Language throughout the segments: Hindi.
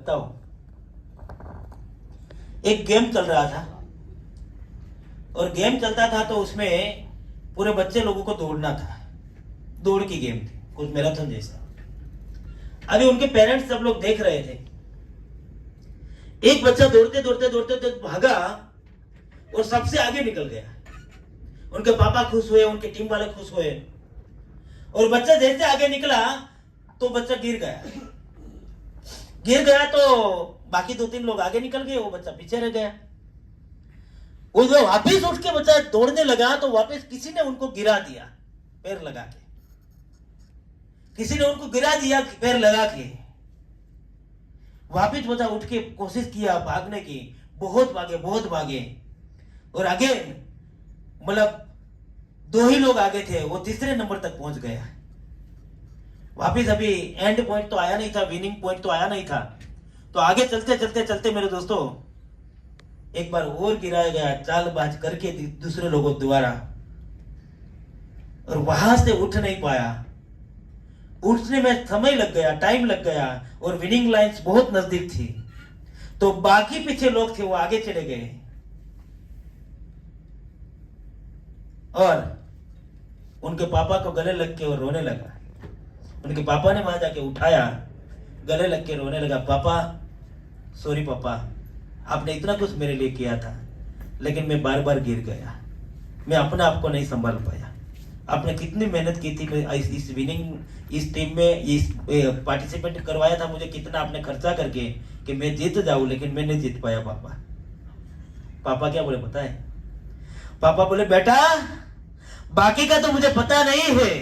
बताओ, एक गेम चल रहा था और गेम चलता था तो उसमें पूरे बच्चे लोगों को दौड़ना था। दौड़ की गेम थी, कुछ मैराथन जैसा। अभी उनके पेरेंट्स सब लोग देख रहे थे। एक बच्चा दौड़ते दौड़ते दौड़ते दौड़ते भागा और सबसे आगे निकल गया। उनके पापा खुश हुए, उनके टीम वाले खुश हुए। और बच्चा जैसे आगे निकला तो बच्चा गिर गया। गिर गया तो बाकी 2-3 लोग आगे निकल गए, वो बच्चा पीछे रह गया। वो जो वापिस उठ के बच्चा दौड़ने लगा तो वापिस किसी ने उनको गिरा दिया पैर लगा के। किसी ने उनको गिरा दिया पैर लगा के। वापिस बच्चा उठ के कोशिश किया भागने की, बहुत भागे बहुत भागे। और आगे मतलब 2 ही लोग आगे थे, वो तीसरे नंबर तक पहुंच गया। वापिस अभी एंड पॉइंट तो आया नहीं था, विनिंग पॉइंट तो आया नहीं था। तो आगे चलते चलते चलते मेरे दोस्तों एक बार और गिराया गया, चालबाज करके दूसरे लोगों द्वारा। और वहां से उठ नहीं पाया। उठने में समय लग गया, टाइम लग गया और विनिंग लाइंस बहुत नजदीक थी। तो बाकी पीछे लोग थे वो आगे चले गए और उनके पापा को गले लग के और रोने लगा। उनके पापा ने वहां जाके उठाया, गले लग के रोने लगा, पापा सॉरी पापा, आपने इतना कुछ मेरे लिए किया था लेकिन मैं बार बार गिर गया, मैं अपने आप को नहीं संभाल पाया। आपने कितनी मेहनत की थी इस विनिंग इस टीम में इस पार्टिसिपेट करवाया था मुझे, कितना आपने खर्चा करके कि मैं जीत जाऊं, लेकिन मैं नहीं जीत पाया पापा। पापा क्या बोले पता है? पापा बोले बेटा बाकी का तो मुझे पता नहीं है,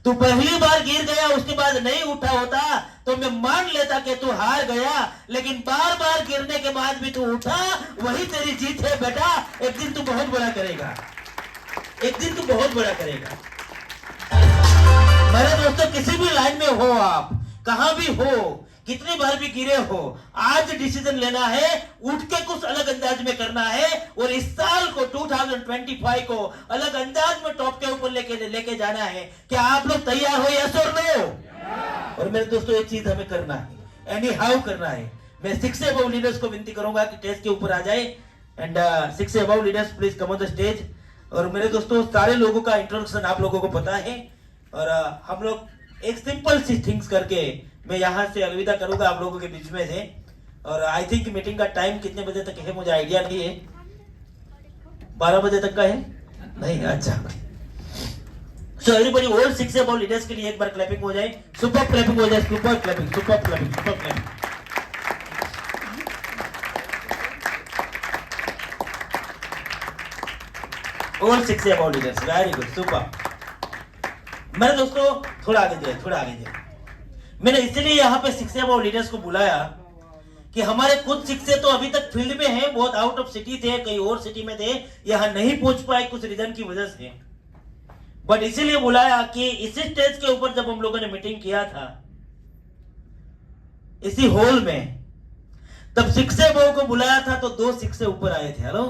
तू पहली बार गिर गया उसके बाद नहीं उठा होता तो मैं मान लेता कि तू हार गया, लेकिन बार बार गिरने के बाद भी तू उठा, वही तेरी जीत है बेटा। एक दिन तू बहुत बड़ा करेगा, एक दिन तू बहुत बड़ा करेगा। मेरे दोस्तों किसी भी लाइन में हो, आप कहां भी हो, कितनी बार भी गिरे हो, आज डिसीजन लेना है, उठ के कुछ अलग अंदाज में करना है और इस साल को 2025 को अलग अंदाज में टॉप के ऊपर लेके जाना है। क्या आप लोग तैयार हो? यस और नो? और मेरे दोस्तों एक चीज हमें करना है, एनी हाउ करना है। मैं 6 से अबव लीडर्स को विनती करूंगा कि स्टेज के ऊपर आ जाए एंड 6 से above leaders please come on the stage. और मेरे दोस्तों सारे लोगों का इंट्रोडक्शन आप लोगों को पता है और हम लोग एक सिंपल सी थिंग्स करके मैं यहाँ से अलविदा करूंगा आप लोगों के बीच में से। और आई थिंक मीटिंग का टाइम कितने बजे तक है मुझे आइडिया नहीं है। 12 बजे तक का है? नहीं, अच्छा। सो एवरीबॉडी ऑल 6 से अबव लीडर्स के लिए एक बार क्लैपिंग हो जाए, सुपर क्लैपिंग हो जाए, super clapping, super clapping, super clapping. All 6 से above leaders, very good, super. मेरे दोस्तों थोड़ा आगे जाए, थोड़ा आगे जाए। मैंने इसलिए यहाँ पे 6 से अबव लीडर्स को बुलाया कि हमारे कुछ 6 से तो अभी तक फील्ड में हैं, बहुत आउट ऑफ सिटी थे, कहीं और सिटी में थे, यहाँ नहीं पहुंच पाए कुछ रीजन की वजह से। बट इसीलिए बुलाया कि इसी स्टेज के ऊपर जब हम लोगों ने मीटिंग किया था इसी हॉल में, तब 6 से अबव को बुलाया था तो 2 6 से ऊपर आए थे। हेलो,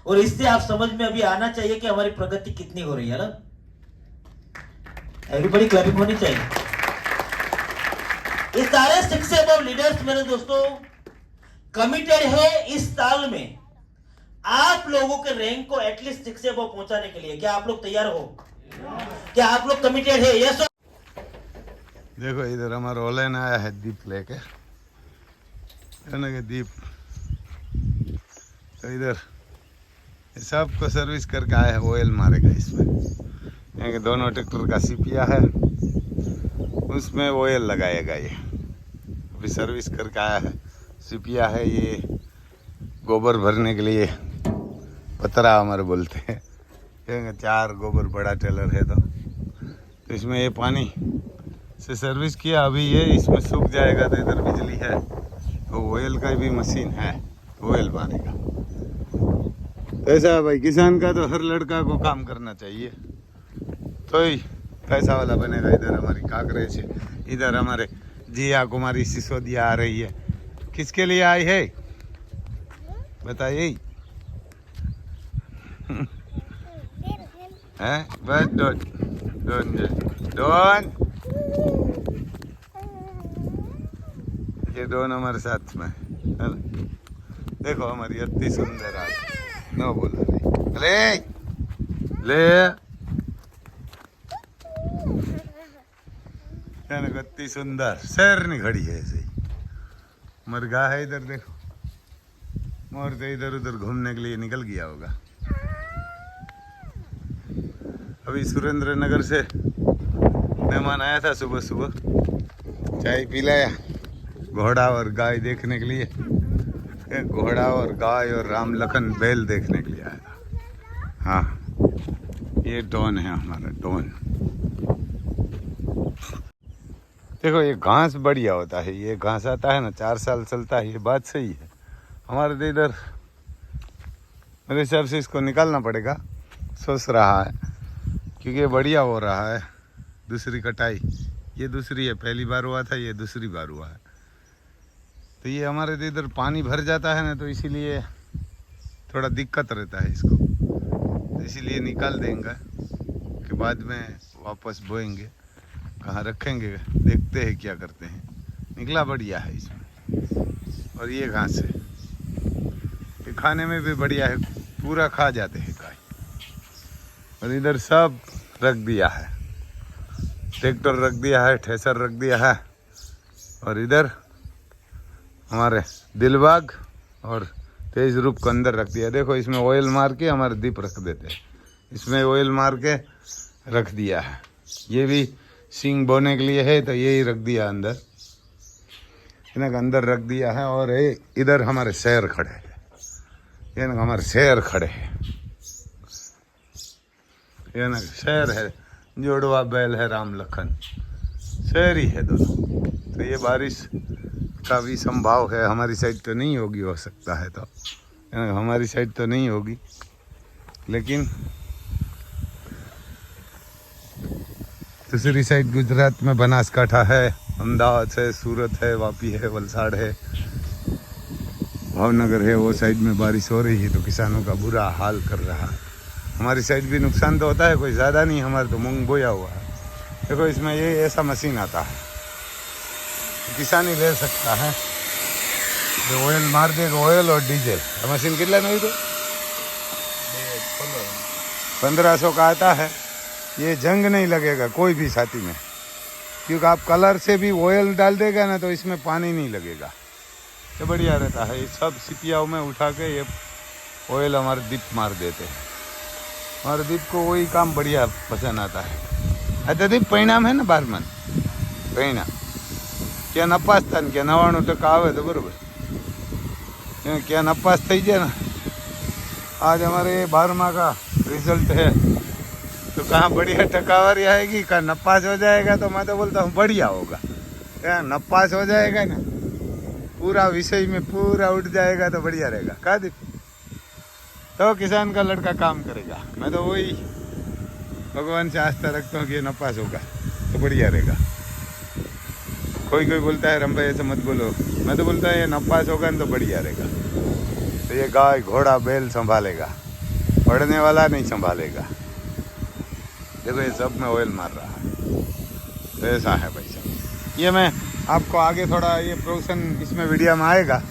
और इससे आप समझ में अभी आना चाहिए कि हमारी प्रगति कितनी हो रही है। हेलो, एवरीबॉडी क्लैपिंग होनी चाहिए। इस सारे 6 से अबव लीडर्स मेरे दोस्तों कमिटेड है इस साल में आप लोगों के रैंक को एटलीस्ट 6 से अबव पहुंचाने के लिए। क्या आप लोग तैयार हो? क्या आप लोग कमिटेड है? यस। देखो इधर हमारा ओलेन आया है दीप लेके, दीप तो इधर सबको सर्विस करके आया है, ऑयल मारेगा इसमें। यहाँ दोनों ट्रैक्टर का सीपिया है, उसमें ऑयल लगाएगा। ये अभी सर्विस करके आया है, सीपिया है ये गोबर भरने के लिए, पतरा हमारे बोलते हैं। 4 गोबर बड़ा टेलर है तो इसमें ये पानी से सर्विस किया। अभी ये इसमें सूख जाएगा तो इधर बिजली है, तो ऑयल का भी मशीन है, ऑयल मारेगा। ऐसा भाई किसान का तो हर लड़का को काम करना चाहिए तो ही पैसा वाला बनेगा। इधर हमारी काकरे से, इधर हमारे जिया कुमारी सिसोदिया आ रही है। किसके लिए आई है बताइए? हैं बस डोन ये दोनों हमारे साथ में है ना। देखो हमारी अति सुंदर आज न बोला नहीं ले ले है ना, अति सुंदर शहर नहीं खड़ी है ऐसे ही। मरगा है इधर देखो, मोर तो इधर उधर घूमने के लिए निकल गया होगा। अभी सुरेंद्र नगर से मेहमान आया था, सुबह सुबह चाय पिलाया घोड़ा और गाय देखने के लिए। घोड़ा और गाय और राम लखन बैल देखने के लिए आया था। हाँ ये डॉन है हमारा डॉन। देखो ये घास बढ़िया होता है, ये घास आता है ना 4 साल चलता है, ये बात सही है। हमारे तो इधर मेरे हिसाब से इसको निकालना पड़ेगा, सोच रहा है, क्योंकि ये बढ़िया हो रहा है। दूसरी कटाई ये दूसरी है, पहली बार हुआ था, ये दूसरी बार हुआ है। तो ये हमारे तो इधर पानी भर जाता है ना, तो इसीलिए थोड़ा दिक्कत रहता है इसको, तो इसीलिए निकाल देंगे कि बाद में वापस बोएंगे। कहाँ रखेंगे देखते हैं क्या करते हैं। निकला बढ़िया है इसमें। और ये घास है, ये खाने में भी बढ़िया है, पूरा खा जाते हैं गाय। और इधर सब रख दिया है, ट्रैक्टर रख दिया है, ठेसर रख दिया है। और इधर हमारे दिलबाग और तेज रूप को अंदर रख दिया। देखो इसमें ऑयल मार के हमारे दीप रख देते हैं, इसमें ऑयल मार के रख दिया है। ये भी सींग बोने के लिए है, तो यही रख दिया अंदर, इन्हें अंदर रख दिया है। और इधर हमारे शेर खड़े हैं, ये ना हमारे शेर खड़े हैं, ये ना शेर है, जोड़वा बैल है, राम लखन शेर ही है दोनों। तो ये बारिश का भी संभाव है, हमारी साइड तो नहीं होगी, हो सकता है तो हमारी साइड तो नहीं होगी, लेकिन दूसरी साइड गुजरात में बनासकांठा है, अहमदाबाद है, सूरत है, वापी है, वलसाड़ है, भावनगर है, वो साइड में बारिश हो रही है, तो किसानों का बुरा हाल कर रहा है। हमारी साइड भी नुकसान तो होता है, कोई ज़्यादा नहीं, हमारे तो मूंग बोया हुआ है। देखो इसमें ये ऐसा मशीन आता है, किसान ही ले सकता है, जो ऑयल मार देगा, ऑयल और डीजल। मशीन कितना नहीं तो 1500 का आता है। ये जंग नहीं लगेगा कोई भी साथी में, क्योंकि आप कलर से भी ऑयल डाल देगा ना, तो इसमें पानी नहीं लगेगा, ये बढ़िया रहता है। ये सब सिपियाओं में उठा के ये ऑयल हमारे दीप मार देते हैं। हमारे दीप को वही काम बढ़िया पसंद आता है। अच्छा दीप परिणाम है ना 12 मन परिणाम क्या नपास था क्या 99% आवे तो बराबर, क्या नपास થઈ જાય ना। आज हमारे 12वां का रिजल्ट है, तो कहाँ बढ़िया टकावारी आएगी, कहाँ नपास हो जाएगा, तो मैं तो बोलता हूँ बढ़िया होगा। क्या नपास हो जाएगा ना, पूरा विषय में पूरा उठ जाएगा, तो बढ़िया रहेगा। कहा दीप तो किसान का लड़का काम करेगा। मैं तो वही भगवान से आस्था रखता हूँ कि ये नपास होगा तो बढ़िया रहेगा। कोई कोई बोलता है रम भाई ऐसे मत बोलो, मैं तो बोलता है ये नपास होगा तो बढ़िया रहेगा। तो ये गाय घोड़ा बैल संभालेगा, पढ़ने वाला नहीं संभालेगा। देखो ये सब में ऑयल मार रहा है, तो ऐसा है भाई साहब। ये मैं आपको आगे थोड़ा ये प्रोडक्शन इसमें वीडियो में आएगा।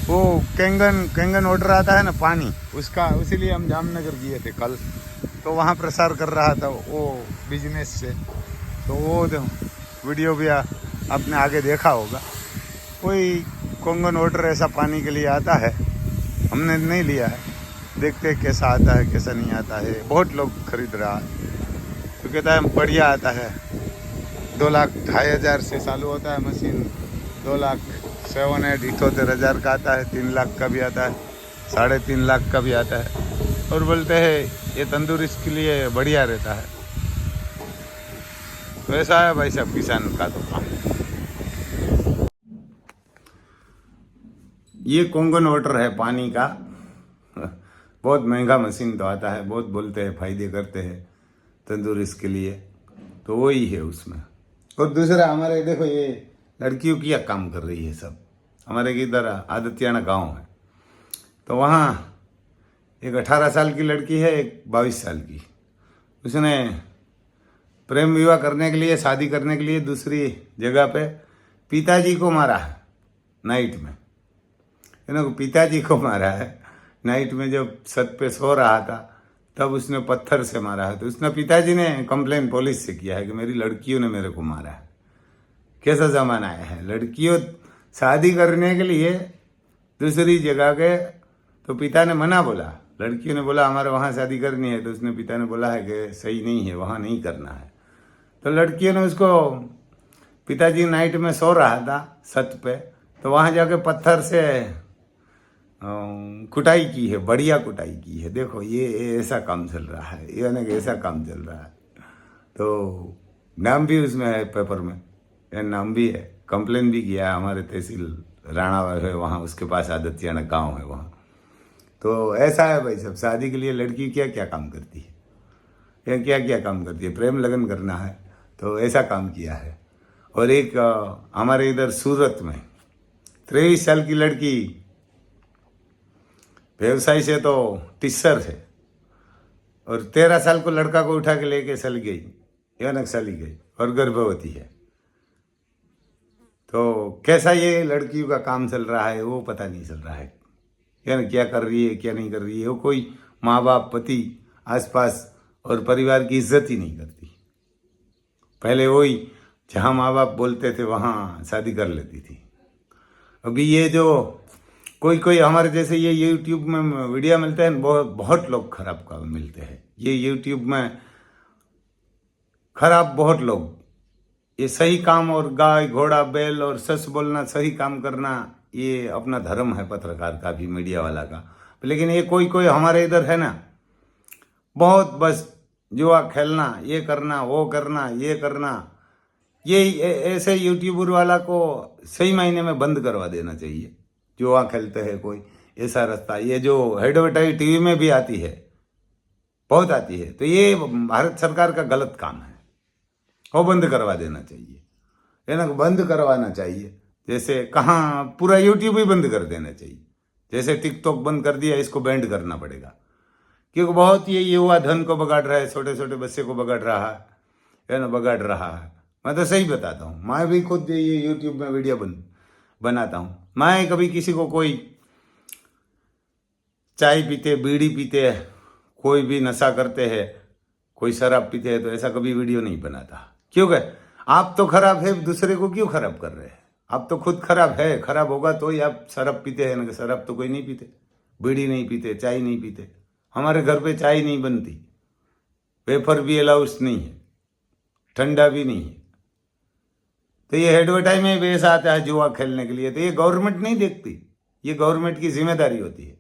वो कैंगन ऑर्डर आता है ना पानी उसका, इसीलिए हम जामनगर गए थे कल, तो वहाँ प्रसार कर रहा था वो बिजनेस से, तो वो वीडियो भी आपने आगे देखा होगा। कोई कैंगन ऑर्डर ऐसा पानी के लिए आता है, हमने नहीं लिया है, देखते हैं कैसा आता है कैसा नहीं आता है। बहुत लोग खरीद रहा है, तो कहता है बढ़िया आता है। 2,00,000-2,500 से चालू होता है मशीन, 2,78,000 का आता है, 3 लाख का भी आता है, 3.5 लाख का भी आता है। और बोलते हैं ये तंदुरुस्त के लिए बढ़िया रहता है। तो ऐसा है भाई साहब किसान का तो काम। ये कोंगन वाटर है पानी का, बहुत महंगा मशीन तो आता है, बहुत बोलते हैं फायदे करते हैं तंदुरुस्त के लिए, तो वही है उसमें। और दूसरा हमारे देखो ये लड़कियों की काम कर रही है सब। हमारे इधर आदित्याना गांव है, तो वहाँ एक 18 साल की लड़की है, एक 22 साल की। उसने प्रेम विवाह करने के लिए, शादी करने के लिए दूसरी जगह पे पिताजी को मारा, नाइट में। इन्होंने पिताजी को मारा है नाइट में, जब छत पे सो रहा था तब उसने पत्थर से मारा है। तो उसने पिताजी ने कंप्लेन पुलिस से किया है कि मेरी लड़कियों ने मेरे को मारा है। कैसा जमाना आया है, लड़कियों शादी करने के लिए दूसरी जगह गए तो पिता ने मना बोला, लड़कियों ने बोला हमारे वहाँ शादी करनी है, तो उसने पिता ने बोला है कि सही नहीं है, वहाँ नहीं करना है। तो लड़कियों ने उसको, पिताजी नाइट में सो रहा था छत पे, तो वहाँ जाके पत्थर से कुटाई की है, बढ़िया कुटाई की है। देखो ये ऐसा काम चल रहा है, यानी कि ऐसा काम चल रहा है। तो नाम भी उसमें है पेपर में, ये नाम भी है, कंप्लेन भी किया है हमारे तहसील राणा है वहाँ, उसके पास आदतियाना गांव है वहाँ। तो ऐसा है भाई साहब, शादी के लिए लड़की क्या क्या काम करती है, या क्या क्या काम करती है, प्रेम लगन करना है तो ऐसा काम किया है। और एक हमारे इधर सूरत में 23 साल की लड़की व्यवसाय से तो टीचर है, और 13 साल को लड़का को उठा के लेके चली गई, यानी चली गई, और गर्भवती है। तो कैसा ये लड़कियों का काम चल रहा है वो पता नहीं चल रहा है, यानी क्या कर रही है क्या नहीं कर रही है। वो कोई माँ बाप, पति, आसपास और परिवार की इज्जत ही नहीं करती। पहले वही जहाँ माँ बाप बोलते थे वहाँ शादी कर लेती थी। अभी ये जो कोई कोई हमारे जैसे ये यूट्यूब में वीडियो मिलते हैं, बहुत लोग खराब काम मिलते हैं। ये यूट्यूब में खराब बहुत लोग, ये सही काम और गाय घोड़ा बैल और सच बोलना, सही काम करना, ये अपना धर्म है पत्रकार का भी, मीडिया वाला का। लेकिन ये कोई कोई हमारे इधर है ना, बहुत बस जुआ खेलना, ये करना, वो करना, ये करना, ये ऐसे यूट्यूबर वाला को सही मायने में बंद करवा देना चाहिए। जुआ खेलते हैं कोई, ऐसा रास्ता, ये जो एडवर्टाइज टीवी में भी आती है, बहुत आती है, तो ये भारत सरकार का गलत काम है, वो बंद करवा देना चाहिए, है ना, बंद करवाना चाहिए। जैसे कहाँ पूरा यूट्यूब ही बंद कर देना चाहिए, जैसे टिकटॉक बंद कर दिया, इसको बैंड करना पड़ेगा, क्योंकि बहुत ये युवा धन को बगाड़ रहा है, छोटे छोटे बच्चे को बगाड़ रहा है ना, बगाड़ रहा है। मैं तो सही बताता हूँ, मैं भी खुद ये यूट्यूब में वीडियो बनाता हूँ। मैं कभी किसी को कोई चाय पीते, बीड़ी पीते, कोई भी नशा करते हैं, कोई शराब पीते हैं, तो ऐसा कभी वीडियो नहीं बनाता। क्योंकि आप तो खराब है, दूसरे को क्यों खराब कर रहे हैं? आप तो खुद खराब है, खराब होगा तो ही आप शराब पीते हैं ना। शराब तो कोई नहीं पीते, बीड़ी नहीं पीते, चाय नहीं पीते। हमारे घर पे चाय नहीं बनती, वेफर भी अलाउड नहीं है, ठंडा भी नहीं है। तो ये एडवर्टाइज में पैसा आता है जुआ खेलने के लिए, तो ये गवर्नमेंट नहीं देखती, ये गवर्नमेंट की जिम्मेदारी होती है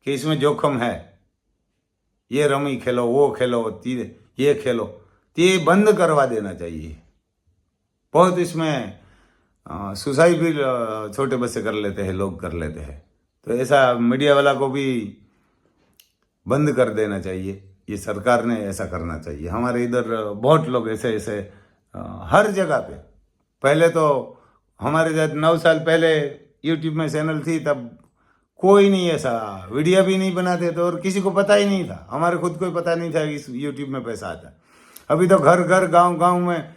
कि इसमें जोखम है, ये रमी खेलो, वो खेलो, ये खेलो, तो ये बंद करवा देना चाहिए। बहुत इसमें सुसाइड भी छोटे बच्चे कर लेते हैं, लोग कर लेते हैं, तो ऐसा मीडिया वाला को भी बंद कर देना चाहिए। ये सरकार ने ऐसा करना चाहिए। हमारे इधर बहुत लोग ऐसे ऐसे हर जगह पे, पहले तो हमारे जब 9 साल पहले यूट्यूब में चैनल थी तब कोई नहीं ऐसा वीडियो भी नहीं बनाते थे, और किसी को पता ही नहीं था, हमारे खुद को ही पता नहीं था कि इस यूट्यूब में पैसा आता है। अभी तो घर घर गांव गांव में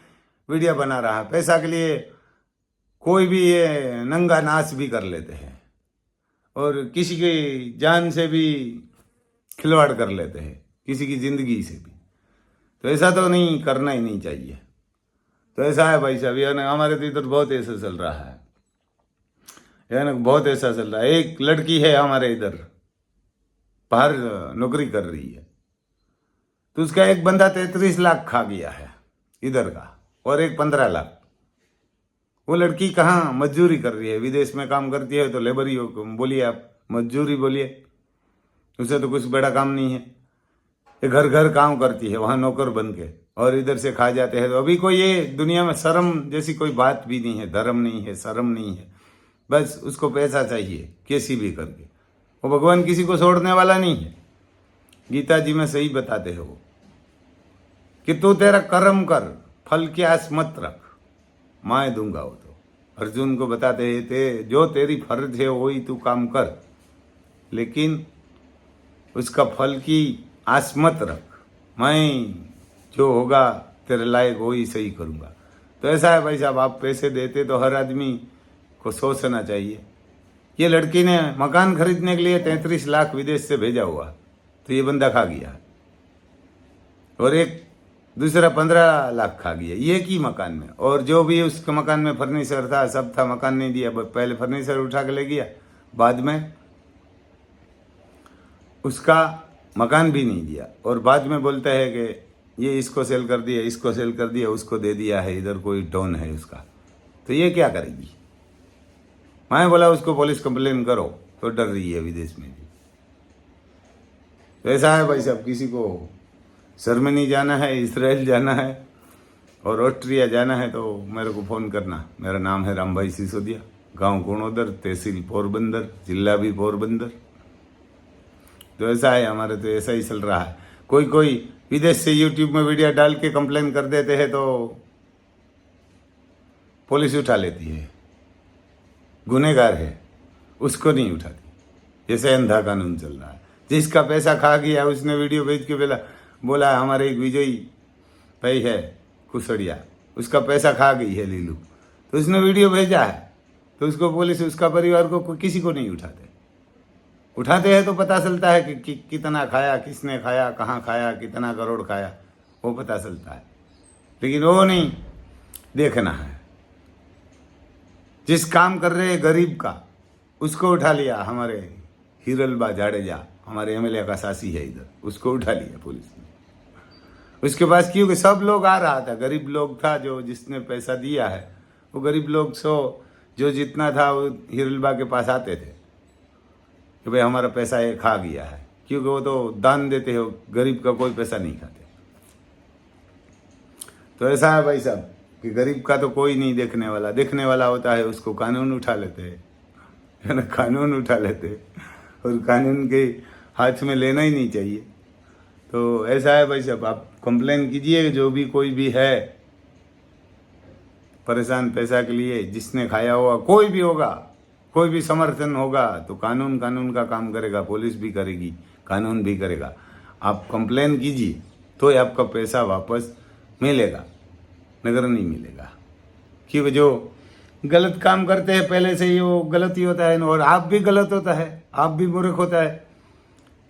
वीडियो बना रहा है पैसा के लिए। कोई भी ये नंगा नाच भी कर लेते हैं, और किसी की जान से भी खिलवाड़ कर लेते हैं, किसी की जिंदगी से भी। तो ऐसा तो नहीं करना ही नहीं चाहिए। तो ऐसा है भाई साहब, यानी हमारे तो इधर बहुत ऐसा चल रहा है, यानी बहुत ऐसा चल रहा है। एक लड़की है हमारे इधर, बाहर नौकरी कर रही है, तो उसका एक बंदा 33 लाख खा गया है इधर का, और एक 15 लाख। वो लड़की कहाँ मजदूरी कर रही है, विदेश में काम करती है, तो लेबर ही बोलिए आप, मजदूरी बोलिए, उसे तो कुछ बड़ा काम नहीं है। ये घर घर काम करती है वहाँ नौकर बन के, और इधर से खा जाते हैं। तो अभी कोई ये दुनिया में शर्म जैसी कोई बात भी नहीं है, धर्म नहीं है, शर्म नहीं है, बस उसको पैसा चाहिए कैसी भी करके। वो भगवान किसी को छोड़ने वाला नहीं है। गीता जी में सही बताते हैं वो कि तू तेरा कर्म कर, फल की आस मत रख, मैं दूंगा। वो तो अर्जुन को बताते हैं ते जो तेरी फर्ज है वही तू काम कर, लेकिन उसका फल की आस मत रख, मैं जो होगा तेरे लायक वही सही करूँगा। तो ऐसा है भाई साहब, आप पैसे देते तो हर आदमी को सोचना चाहिए। ये लड़की ने मकान खरीदने के लिए 33 लाख विदेश से भेजा हुआ, तो ये बंदा खा गया, और एक दूसरा 15 लाख खा गया ये की मकान में। और जो भी उसके मकान में फर्नीचर था सब था, मकान नहीं दिया, पहले फर्नीचर उठा के ले गया, बाद में उसका मकान भी नहीं दिया, और बाद में बोलता है कि ये इसको सेल कर दिया, इसको सेल कर दिया, उसको दे दिया है, इधर कोई डॉन है उसका, तो ये क्या करेगी। मैं बोला उसको पुलिस कंप्लेन करो, तो डर रही है विदेश में भी। तो ऐसा है भाई साहब, किसी को जर्मनी जाना है, इसराइल जाना है और ऑस्ट्रिया जाना है तो मेरे को फ़ोन करना। मेरा नाम है राम भाई सिसोदिया, गांव कुणोदर, तहसील पोरबंदर, जिला भी पोरबंदर। तो ऐसा है हमारे, तो ऐसा ही चल रहा है। कोई कोई विदेश से यूट्यूब में वीडियो डाल के कंप्लेन कर देते हैं तो पुलिस उठा लेती है, गुनहगार है उसको नहीं उठाती। जैसे अंधा कानून चल रहा है। जिसका पैसा खा गया उसने वीडियो भेज के बोला हमारे एक विजयी भाई है कुसड़िया, उसका पैसा खा गई है लीलू, तो उसने वीडियो भेजा है, तो उसको पुलिस उसका परिवार को किसी को नहीं उठाते। उठाते हैं तो पता चलता है कि कितना खाया, किसने खाया, कहाँ खाया, कितना करोड़ खाया, वो पता चलता है। लेकिन वो नहीं देखना है। जिस काम कर रहे गरीब का उसको उठा लिया, हमारे हिरलबा जाडेजा हमारे एमएलए का सासी है इधर, उसको उठा लिया पुलिस ने। उसके पास क्योंकि सब लोग आ रहा था, गरीब लोग था जो जिसने पैसा दिया है, वो गरीब लोग जो जितना था वो हिरलबा के पास आते थे कि भाई हमारा पैसा ये खा गया है, क्योंकि वो तो दान देते हो, गरीब का कोई पैसा नहीं खाते। तो ऐसा है भाई साहब कि गरीब का तो कोई नहीं देखने वाला, देखने वाला होता है उसको कानून उठा लेते है ना, कानून उठा लेते, और कानून के हाथ में लेना ही नहीं चाहिए। तो ऐसा है भाई साहब, आप कंप्लेन कीजिए, जो भी कोई भी है परेशान पैसा के लिए, जिसने खाया होगा, कोई भी होगा, कोई भी समर्थन होगा, तो कानून का काम करेगा, पुलिस भी करेगी, कानून भी करेगा। आप कंप्लेन कीजिए तो आपका पैसा वापस मिलेगा, नगर नहीं मिलेगा। क्योंकि जो गलत काम करते हैं पहले से ही वो गलत ही होता है, और आप भी गलत होता है, आप भी मूर्ख होता है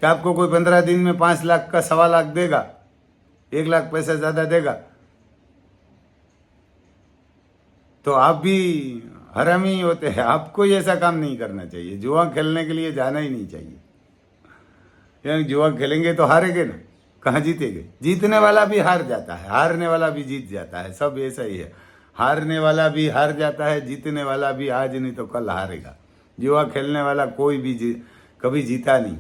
कि आपको कोई 15 दिन में 5 लाख का 1.25 लाख देगा, 1 लाख पैसा ज़्यादा देगा, तो आप भी हरामी होते हैं। आपको ऐसा काम नहीं करना चाहिए। जुआ खेलने के लिए जाना ही नहीं चाहिए, यानी जुआ खेलेंगे तो हारेंगे ना, कहाँ जीतेंगे। जीतने वाला भी हार जाता है, हारने वाला भी जीत जाता है, सब ऐसा ही है। हारने वाला भी हार जाता है, जीतने वाला भी आज नहीं तो कल हारेगा। जुआ खेलने वाला कोई भी कभी जीता नहीं।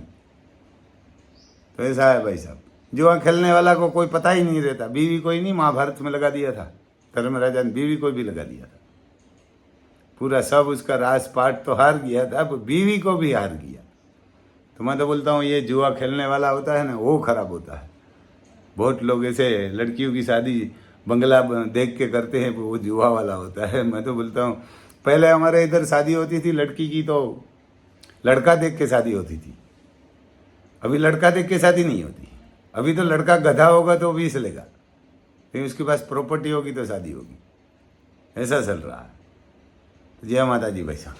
तो ऐसा है भाई साहब, जुआ खेलने वाला को कोई पता ही नहीं रहता। बीवी कोई नहीं, महाभारत में लगा दिया था धर्मराजा ने, बीवी को भी लगा दिया था पूरा, सब उसका राजपाट तो हार गया था, अब बीवी को भी हार गया। तो मैं तो बोलता हूँ ये जुआ खेलने वाला होता है ना, वो खराब होता है। बहुत लोग ऐसे लड़कियों की शादी बंगला देख के करते हैं, वो जुआ वाला होता है। मैं तो बोलता हूँ पहले हमारे इधर शादी होती थी लड़की की तो लड़का देख के शादी होती थी, अभी लड़का देख के शादी नहीं होती। अभी तो लड़का गधा होगा तो भी चलेगा, लेकिन उसके पास प्रॉपर्टी होगी तो शादी होगी। ऐसा चल रहा है। जय माता जी भाई साहब।